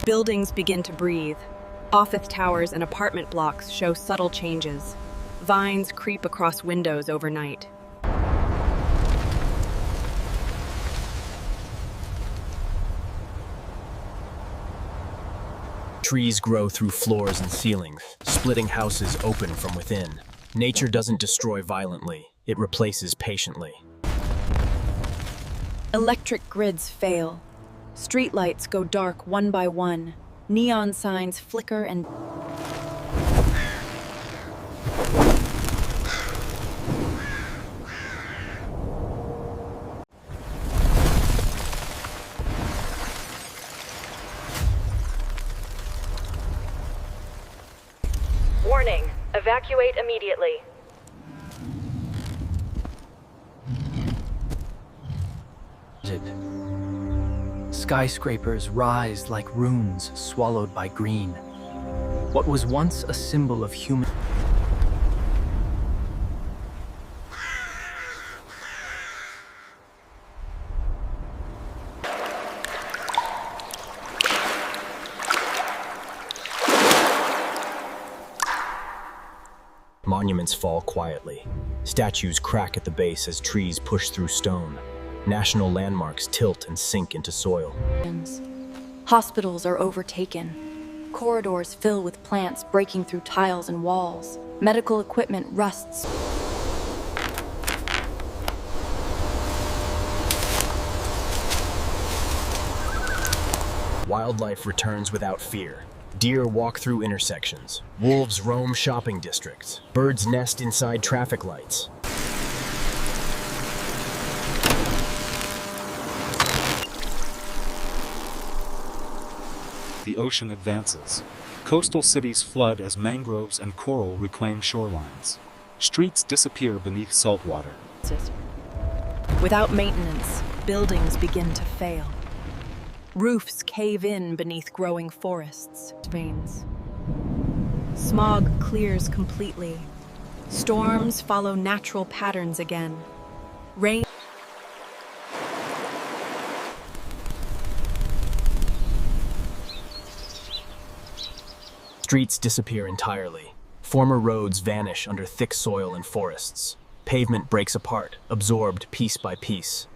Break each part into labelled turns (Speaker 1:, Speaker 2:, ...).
Speaker 1: Buildings begin to breathe. Office towers and apartment blocks show subtle changes. Vines creep across windows overnight.
Speaker 2: Trees grow through floors and ceilings, splitting houses open from within. Nature doesn't destroy violently, it replaces patiently.
Speaker 1: Electric grids fail. Streetlights go dark one by one. Neon signs flicker and...
Speaker 3: Warning, evacuate immediately.
Speaker 4: Skyscrapers rise like runes swallowed by green. What was once a symbol of human...
Speaker 2: Monuments fall quietly. Statues crack at the base as trees push through stone. National landmarks tilt and sink into soil.
Speaker 1: Hospitals are overtaken. Corridors fill with plants breaking through tiles and walls. Medical equipment rusts.
Speaker 2: Wildlife returns without fear. Deer walk through intersections. Wolves roam shopping districts. Birds nest inside traffic lights.
Speaker 5: The ocean advances. Coastal cities flood as mangroves and coral reclaim shorelines. Streets disappear beneath salt water.
Speaker 1: Without maintenance, buildings begin to fail. Roofs cave in beneath growing forests. Veins. Smog clears completely. Storms follow natural patterns again. Rain.
Speaker 2: Streets disappear entirely. Former roads vanish under thick soil and forests. Pavement breaks apart, absorbed piece by piece.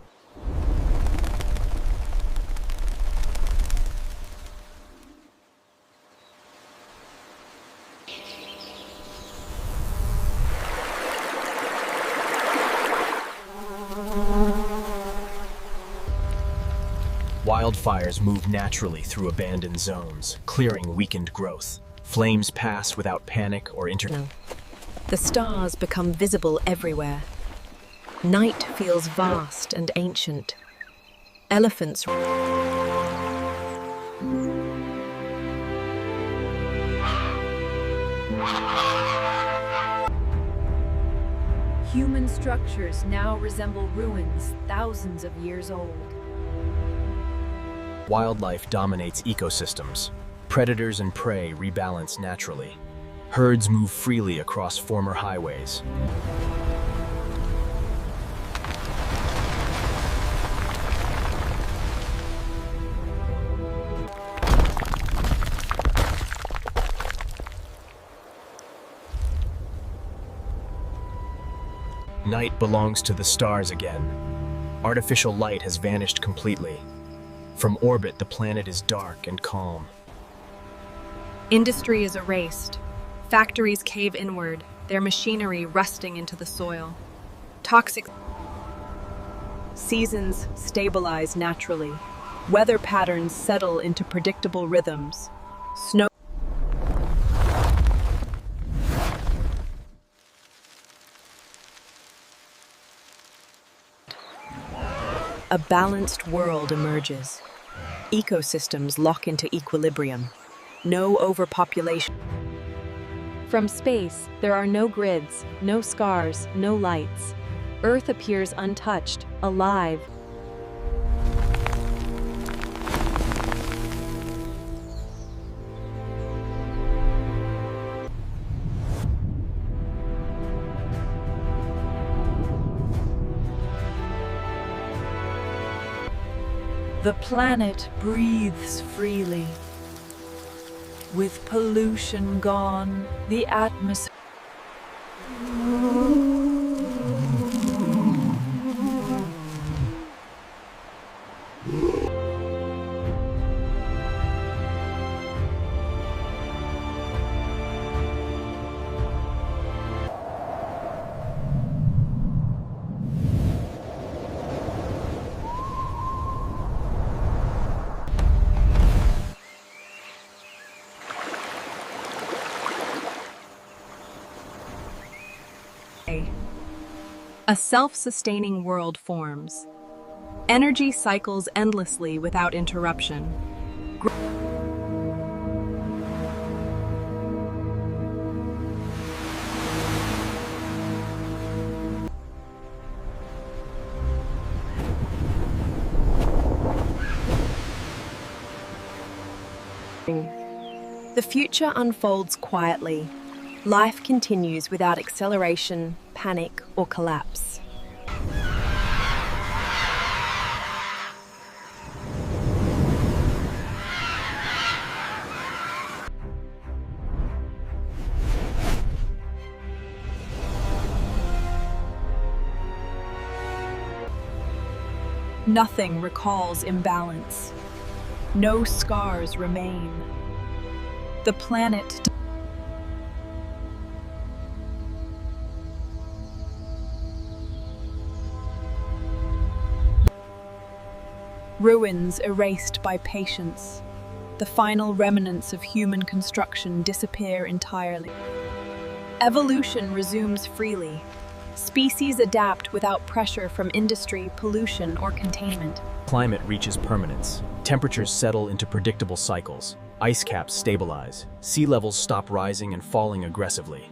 Speaker 2: Wildfires move naturally through abandoned zones, clearing weakened growth. Flames pass without panic or
Speaker 1: The stars become visible everywhere. Night feels vast and ancient. Elephants. Human structures now resemble ruins thousands of years old.
Speaker 2: Wildlife dominates ecosystems. Predators and prey rebalance naturally. Herds move freely across former highways. Night belongs to the stars again. Artificial light has vanished completely. From orbit, the planet is dark and calm.
Speaker 1: Industry is erased. Factories cave inward, their machinery rusting into the soil. Toxic seasons stabilize naturally. Weather patterns settle into predictable rhythms. Snow. A balanced world emerges. Ecosystems lock into equilibrium. No overpopulation. From space, there are no grids, no scars, no lights. Earth appears untouched, alive. The planet breathes freely.
Speaker 6: With pollution gone, the atmosphere.
Speaker 1: A self-sustaining world forms. Energy cycles endlessly without interruption. The future unfolds quietly. Life continues without acceleration, panic, or collapse. Nothing recalls imbalance. No scars remain. The planet ruins erased by patience. The final remnants of human construction disappear entirely. Evolution resumes freely. Species adapt without pressure from industry, pollution, or containment.
Speaker 2: Climate reaches permanence. Temperatures settle into predictable cycles. Ice caps stabilize. Sea levels stop rising and falling aggressively.